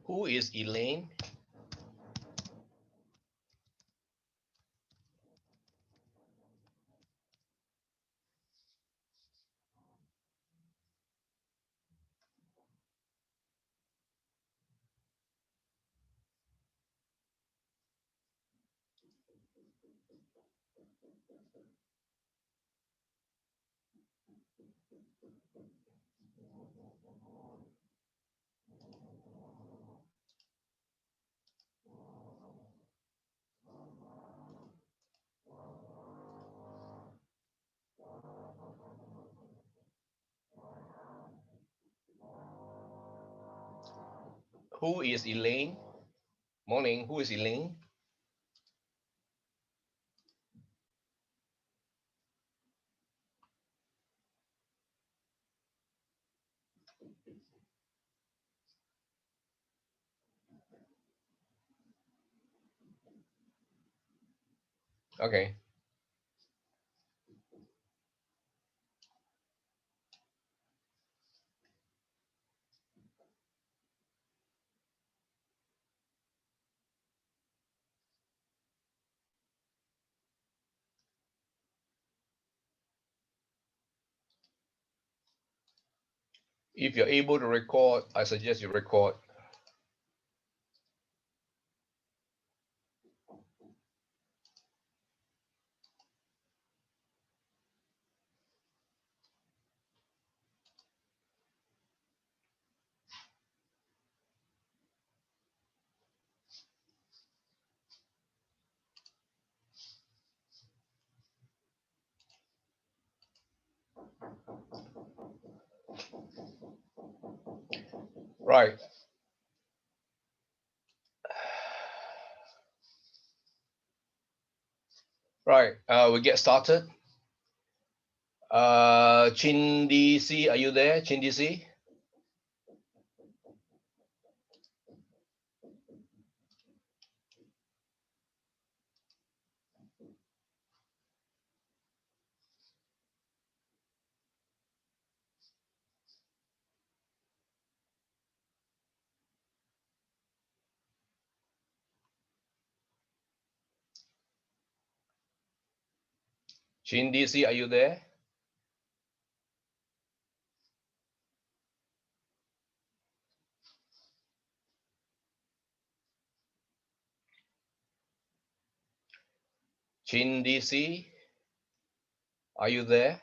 Who is Elaine? Who is Elaine? Morning. Who is Elaine? Okay. If you're able to record, I suggest you record. Right. Right. We get started. Chin DC, are you there? Chin DC? Chin DC, are you there? Chin DC, are you there?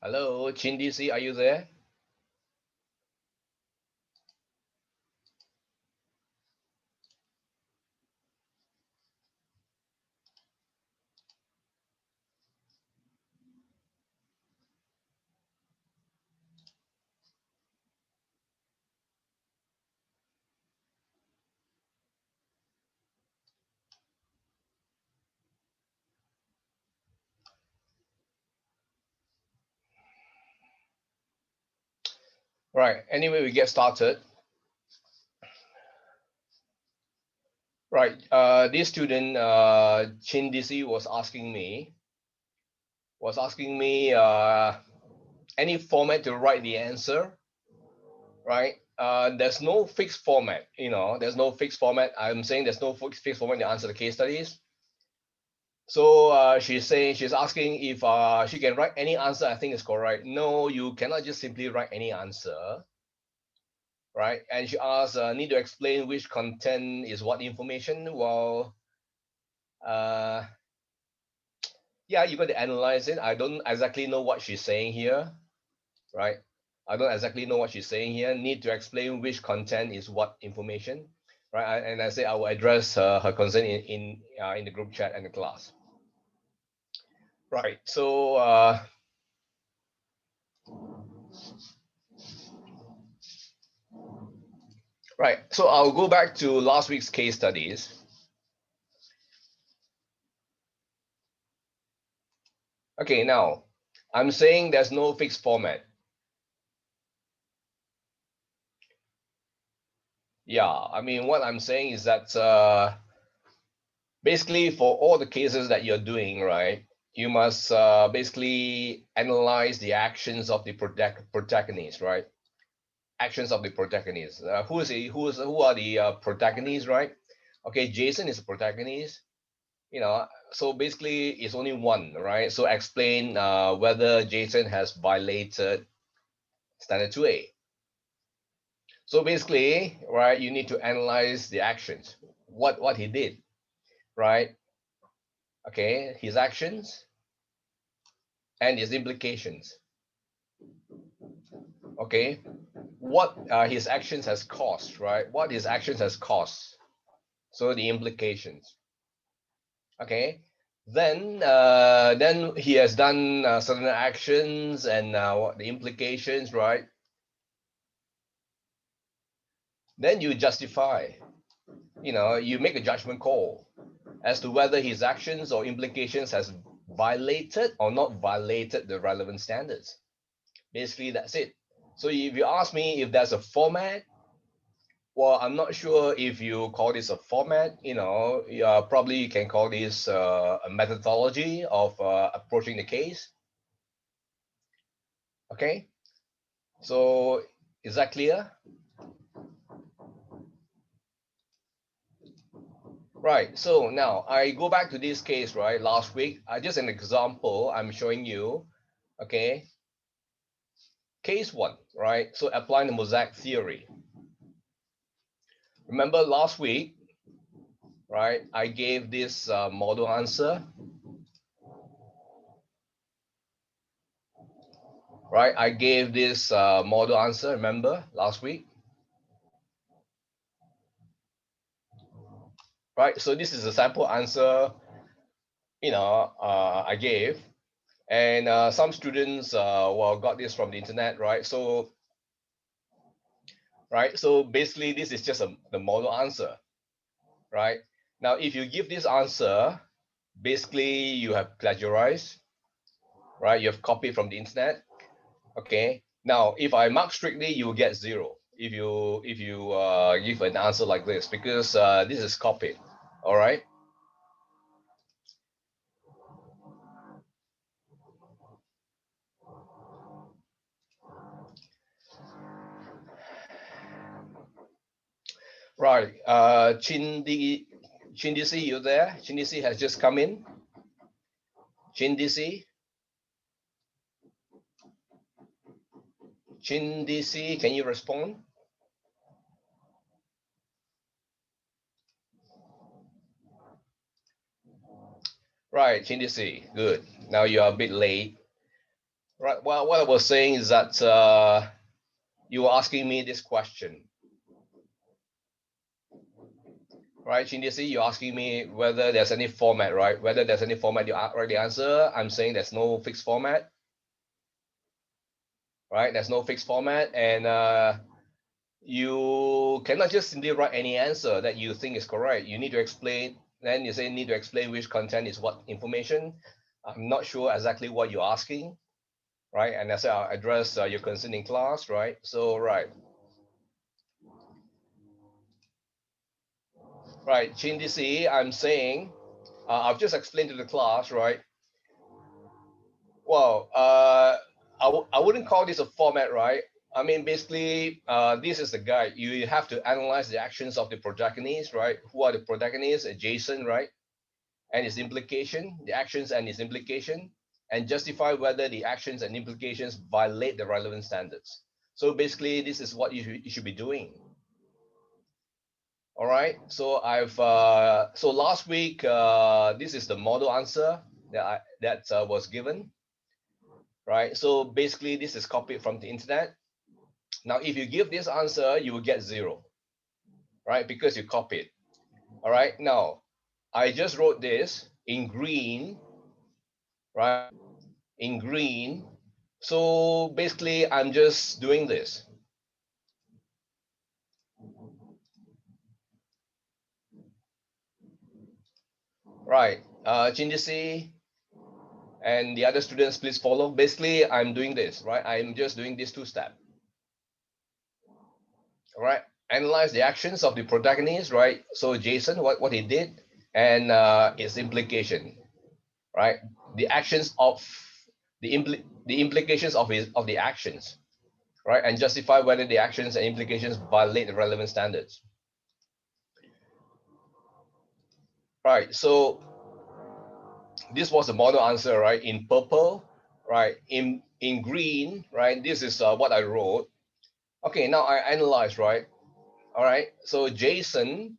Hello, Chin DC, are you there? Right. Anyway, we get started. Right. This student, Chin DC, was asking me any format to write the answer. Right. There's no fixed format. There's no fixed format. I'm saying there's no fixed format to answer the case studies. So she's asking if she can write any answer. I think is correct. No, you cannot just simply write any answer, right? And she asks, need to explain which content is what information. Well, uh, yeah, you got to analyze it. I don't exactly know what she's saying here, right? I don't exactly know what she's saying here. Need to explain which content is what information, right? And I say I will address her concern in the group chat and the class. Right. So right. So I'll go back to last week's case studies. Okay, now I'm saying there's no fixed format. Yeah, I mean, what I'm saying is that basically for all the cases that you're doing, right, you must basically analyze the actions of the protagonist, right? Actions of the protagonist. Who are the protagonists, right? Okay, Jason is a protagonist. So basically it's only one, right? So explain whether Jason has violated standard 2A. So basically, right, you need to analyze the actions, what he did, right? Okay, his actions and his implications. Okay, what his actions has caused, right? What his actions has caused. So the implications. Okay, then he has done certain actions and what the implications, right? Then you justify. You make a judgment call as to whether his actions or implications has violated or not violated the relevant standards. Basically, that's it. So if you ask me if there's a format, well, I'm not sure if you call this a format. Probably you can call this a methodology of approaching the case. Okay, so is that clear? Right. So now I go back to this case, right? Last week, just an example I'm showing you. Okay. Case one, right? So applying the mosaic theory. Remember last week, right? I gave this model answer, right? I gave this model answer, remember last week? Right. So this is a sample answer, I gave. And some students, got this from the internet, right? So basically this is just the model answer, right? Now, if you give this answer, basically you have plagiarized, right? You have copied from the internet. Okay. Now, if I mark strictly, you will get 0 if you give an answer like this, because this is copied. All right. Right. Chindisi, you there? Chindisi has just come in. Chindisi, can you respond? Right, Chindisi, good. Now you are a bit late. Right. Well, what I was saying is that you were asking me this question. Right, Chindisi, you're asking me whether there's any format, right? Whether there's any format, you already answer. I'm saying there's no fixed format. Right, there's no fixed format, and you cannot just simply write any answer that you think is correct. You need to explain. Then you say need to explain which content is what information. I'm not sure exactly what you're asking, right? And I said I'll address your concern in class, right? So right, Chindisi, I'm saying I've just explained to the class, right? Well, I wouldn't call this a format, right? I mean, basically, this is the guide. You have to analyze the actions of the protagonist, right? Who are the protagonists? Jason, right? And its implication, the actions and its implication, and justify whether the actions and implications violate the relevant standards. So basically, this is what you should be doing. All right. So so last week, this is the model answer that was given. Right. So basically, this is copied from the internet. Now, if you give this answer, you will get 0, right? Because you copied. All right. Now, I just wrote this in green, right? In green. So basically, I'm just doing this. Right. Chindisi and the other students, please follow. Basically, I'm doing this, right? I'm just doing this 2-step. All right. Analyze the actions of the protagonist, right? So Jason, what he did, and its implication, right? The actions of the implications of the actions, right? And justify whether the actions and implications violate the relevant standards. Right. So this was the model answer, right? In purple, right? In green, right? This is what I wrote. Okay, now I analyze, right? All right. So Jason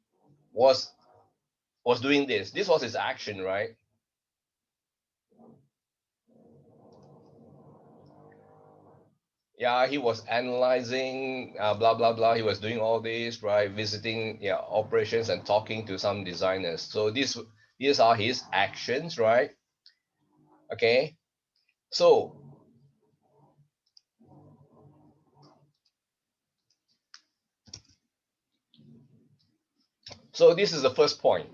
was doing this. This was his action, right? Yeah, he was analyzing, blah blah blah. He was doing all this, right? Visiting, yeah, operations and talking to some designers. So these are his actions, right? Okay. So this is the first point,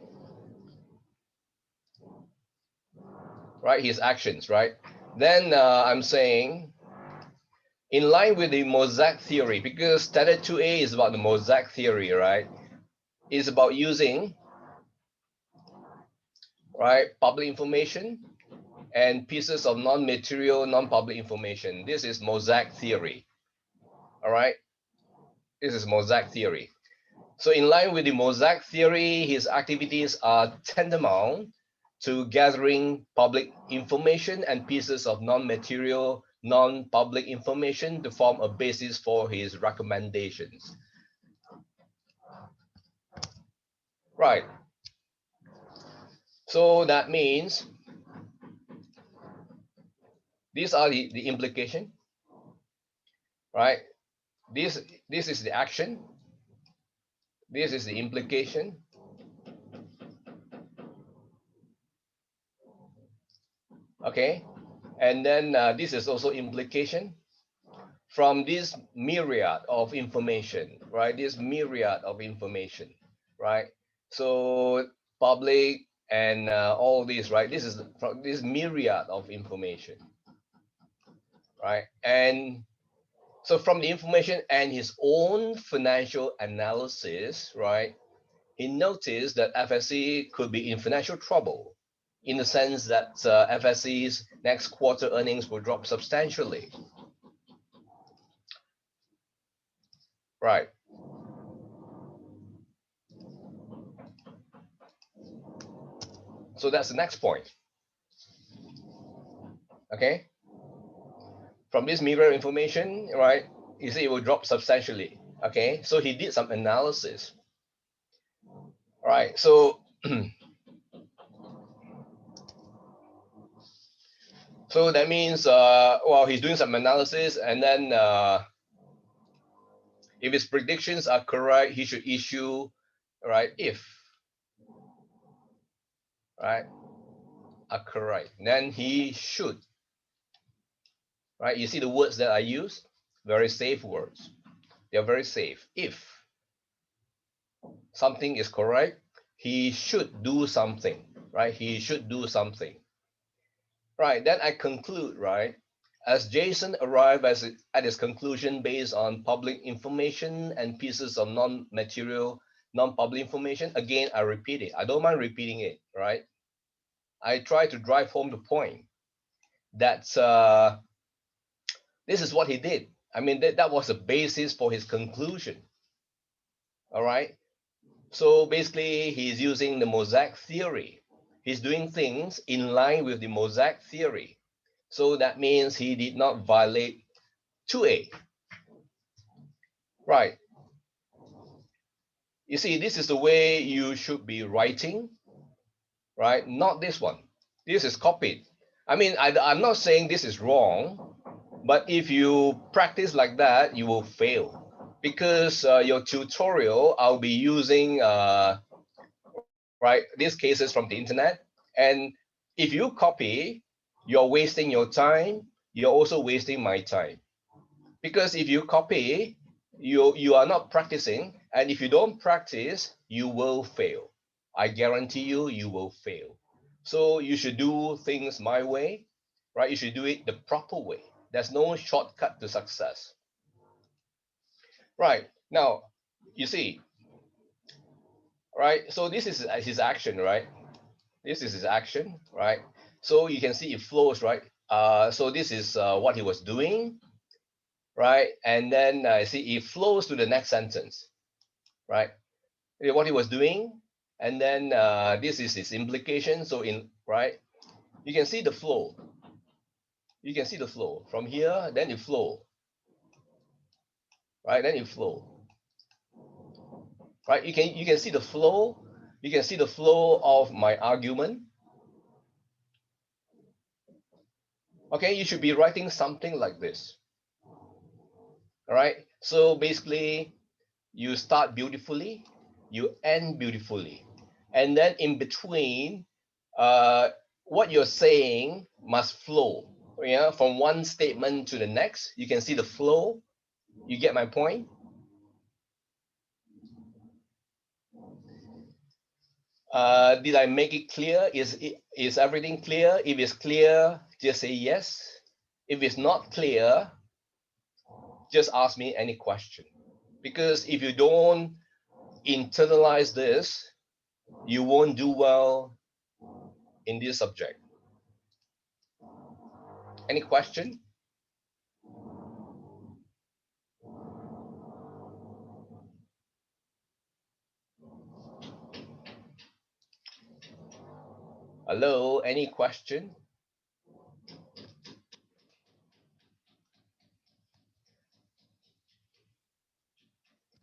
right? His actions, right? Then I'm saying, in line with the mosaic theory, because standard 2A is about the mosaic theory, right? It's about using, right, public information and pieces of non-material, non-public information. This is mosaic theory. All right. This is mosaic theory. So in line with the mosaic theory, his activities are tantamount to gathering public information and pieces of non-material, non-public information to form a basis for his recommendations. Right. So that means these are the implication, right? This is the action. This is the implication. Okay. And then this is also implication from this myriad of information, right? This myriad of information, right? So public and all these, right? This is from this myriad of information, right? And so from the information and his own financial analysis, right? He noticed that FSC could be in financial trouble in the sense that FSC's next quarter earnings will drop substantially. Right. So that's the next point. Okay. From this mirror information, right, you see it will drop substantially. Okay. So he did some analysis. Right. So so that means well, he's doing some analysis, and then if his predictions are correct, he should issue, right, if, right, are correct, then he should, right? You see the words that I use, very safe words. They're very safe. If something is correct, he should do something, right? He should do something. Right, then I conclude, right? As Jason arrived at his conclusion based on public information and pieces of non-material, non-public information, again, I repeat it. I don't mind repeating it, right? I try to drive home the point that this is what he did. I mean, that was the basis for his conclusion. All right. So basically, he's using the mosaic theory. He's doing things in line with the mosaic theory. So that means he did not violate 2A. Right. You see, this is the way you should be writing, right? Not this one. This is copied. I mean, I'm not saying this is wrong, but if you practice like that, you will fail. Because your tutorial, I'll be using, right, these cases from the internet. And if you copy, you're wasting your time. You're also wasting my time. Because if you copy, you are not practicing, and if you don't practice, you will fail. I guarantee you, you will fail. So you should do things my way, right? You should do it the proper way. There's no shortcut to success. Right. Now, you see, right? So this is his action, right? This is his action, right? So you can see it flows, right? So this is what he was doing, right? And then see it flows to the next sentence, right? What he was doing, and then this is his implication. So in right, you can see the flow. You can see the flow from here. Then you flow, right? Then you flow, right? You can see the flow. You can see the flow of my argument. Okay, you should be writing something like this. All right. So basically, you start beautifully, you end beautifully, and then in between, what you're saying must flow. Yeah, from one statement to the next, you can see the flow. You get my point? Did I make it clear? Is everything clear? If it's clear, just say yes. If it's not clear, just ask me any question. Because if you don't internalize this, you won't do well in this subject. Any question? Hello, any question?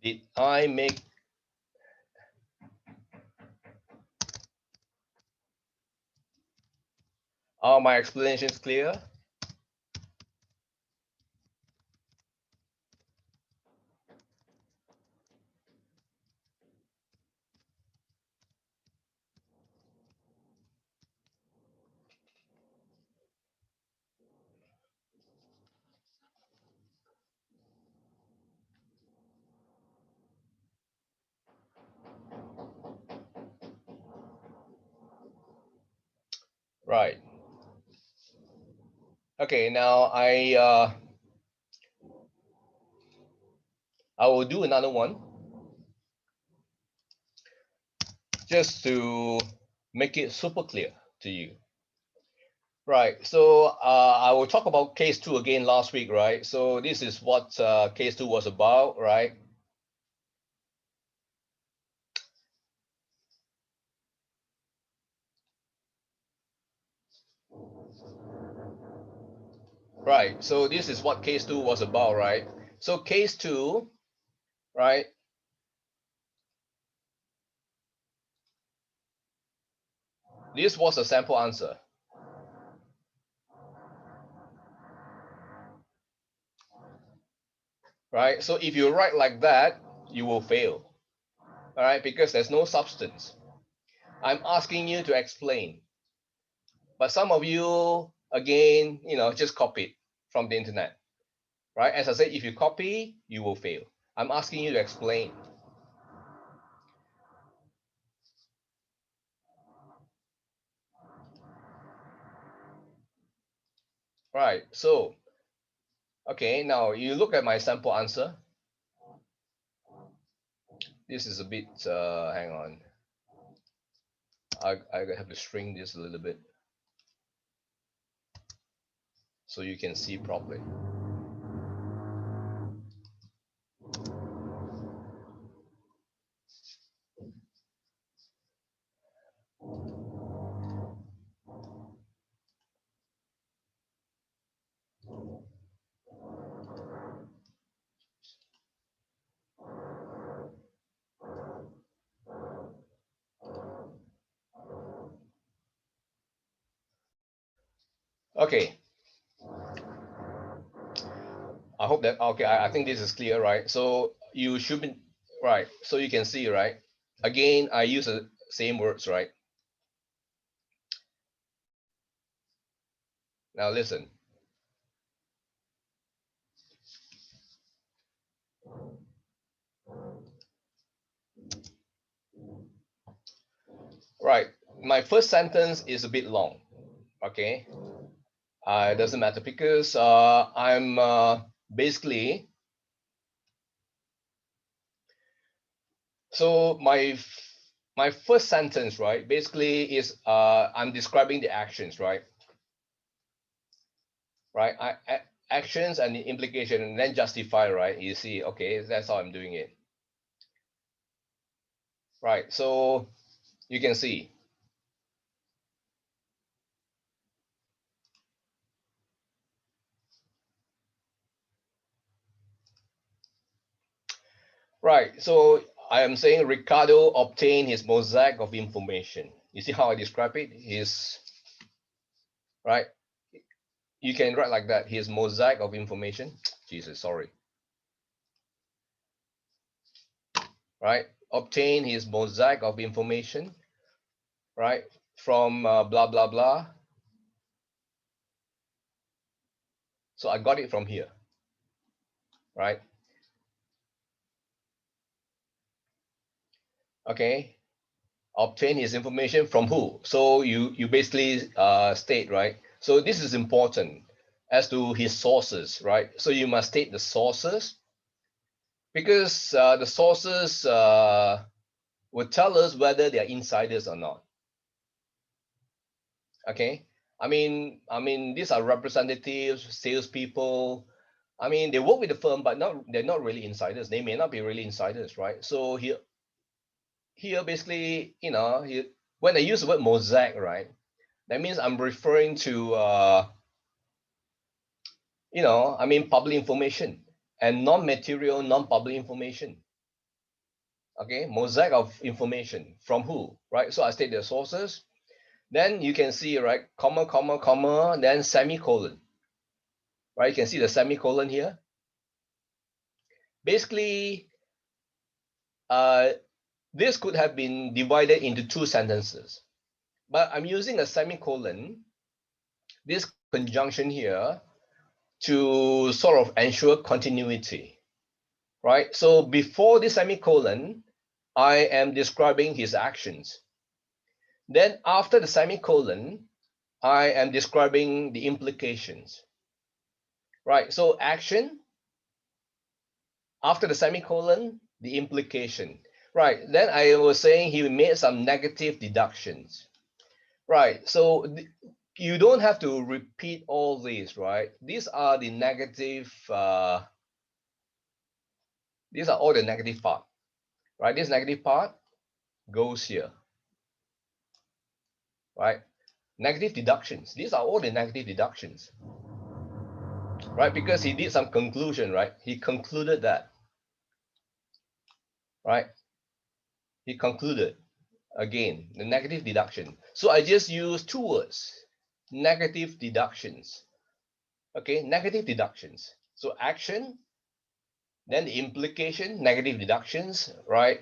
Did I make all my explanations clear? Right. Okay, now I will do another one just to make it super clear to you. Right. So I will talk about case two again last week, right? So this is what case two was about, right? Right. So this is what case two was about, right? So case two, right? This was a sample answer. Right. So if you write like that, you will fail. All right, because there's no substance. I'm asking you to explain. But some of you, again, just copy it from the internet, right? As I said, if you copy, you will fail. I'm asking you to explain. Right, so, okay, now you look at my sample answer. This is a bit, hang on. I have to shrink this a little bit so you can see properly. Okay, I hope that, okay, I think this is clear, right? So you should be, right, so you can see, right? Again, I use the same words, right? Now listen. Right, my first sentence is a bit long, okay? It doesn't matter because I'm basically, so my first sentence, right, basically is I'm describing the actions, right? Right, actions and the implication, and then justify, right? You see, okay, that's how I'm doing it. Right, so you can see. Right, so I am saying Ricardo obtained his mosaic of information. You see how I describe it? His, right? You can write like that. His mosaic of information. Jesus, sorry. Right? Obtain his mosaic of information, right? From blah, blah, blah. So I got it from here, right? Okay. Obtain his information from who? So you basically state, right? So this is important as to his sources, right? So you must state the sources, because the sources will tell us whether they are insiders or not. Okay, I mean, these are representatives, salespeople. I mean, they work with the firm, but they're not really insiders. They may not be really insiders, right? So here basically, when I use the word mosaic, right, that means I'm referring to I mean, public information and non-material, non-public information. Okay, mosaic of information from who, right? So I state the sources. Then you can see, right, comma, comma, comma, then semicolon, right? You can see the semicolon here. Basically, uh, this could have been divided into two sentences, but I'm using a semicolon, this conjunction here, to sort of ensure continuity, right? So before the semicolon, I am describing his actions. Then after the semicolon, I am describing the implications, right? So action, after the semicolon, the implication, right? Then I was saying he made some negative deductions, right? So you don't have to repeat all these, right? These are the negative, these are all the negative part, right? This negative part goes here, right? Negative deductions. These are all the negative deductions, right? Because he did some conclusion, right? He concluded that, right? He concluded, again, the negative deduction. So I just use two words, negative deductions. Okay, negative deductions. So action, then the implication, negative deductions, right?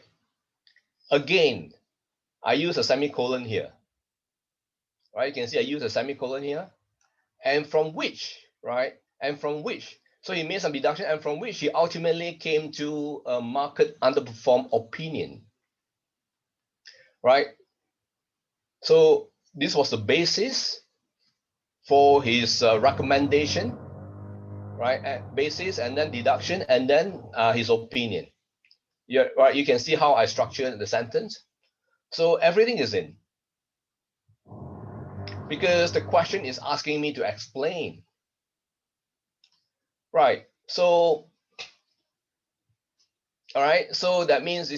Again, I use a semicolon here, right? You can see I use a semicolon here. And from which, right? And from which, so he made some deduction, and from which he ultimately came to a market underperform opinion, right? So this was the basis for his recommendation, right? Basis, and then deduction, and then his opinion. Yeah, right. You can see how I structured the sentence. So everything is in, because the question is asking me to explain, right? So, all right. So that means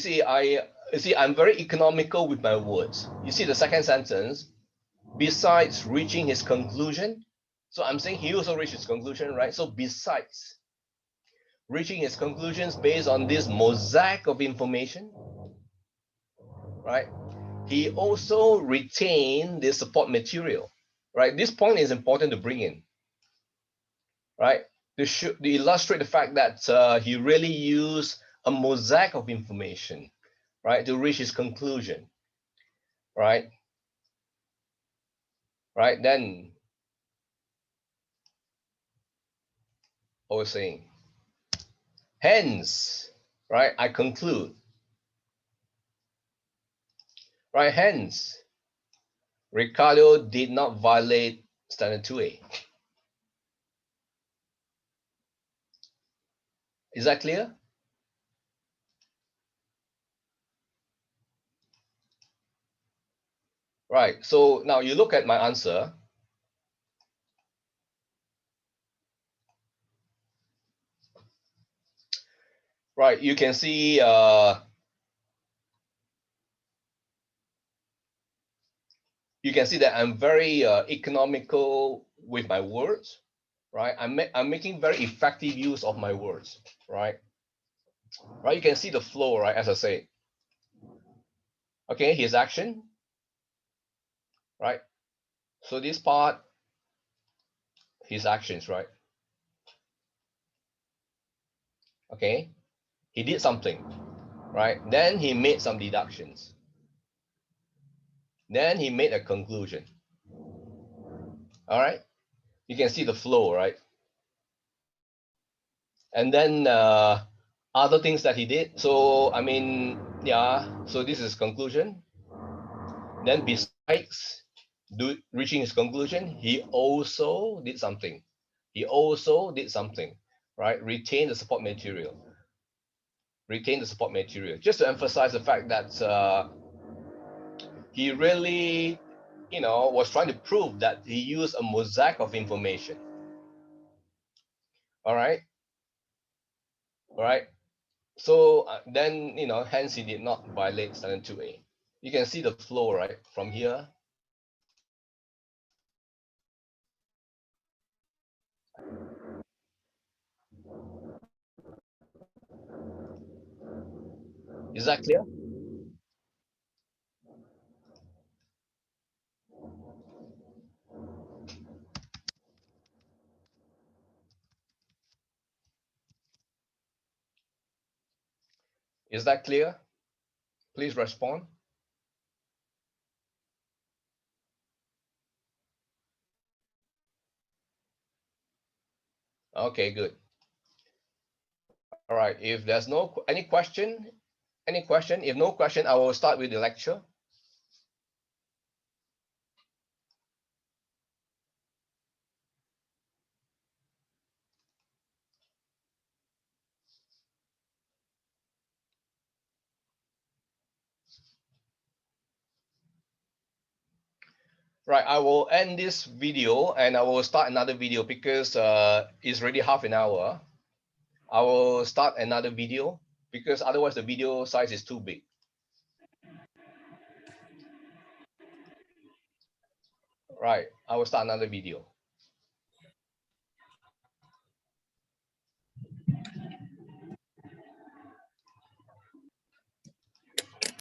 I'm very economical with my words. You see the second sentence. Besides reaching his conclusion, so I'm saying he also reached his conclusion, right? So besides reaching his conclusions based on this mosaic of information, right? He also retained the support material, right? This point is important to bring in, right? To illustrate the fact that he really used a mosaic of information, right, to reach his conclusion, right? Right, then I was saying, hence, right, I conclude, right, hence, Ricardo did not violate standard 2A. Is that clear? Right. So now you look at my answer. Right. You can see that I'm very economical with my words, right? I'm making very effective use of my words, right? Right. You can see the flow, right? As I say. Okay. His action, right? So this part, his actions, right? Okay. He did something, right? Then he made some deductions. Then he made a conclusion. All right. You can see the flow, right? And then other things that he did. So I mean, yeah. So this is conclusion. Then besides reaching his conclusion, he also did something. He also did something, right? Retain the support material. Retain the support material. Just to emphasize the fact that he really, was trying to prove that he used a mosaic of information. All right. All right. So then, hence he did not violate standard 2A. You can see the flow, right? From here. Is that clear? Is that clear? Please respond. Okay, good. All right. If there's any question, if no question, I will start with the lecture. Right, I will end this video and I will start another video because it's already half an hour. I will start another video because otherwise the video size is too big. Right, I will start another video.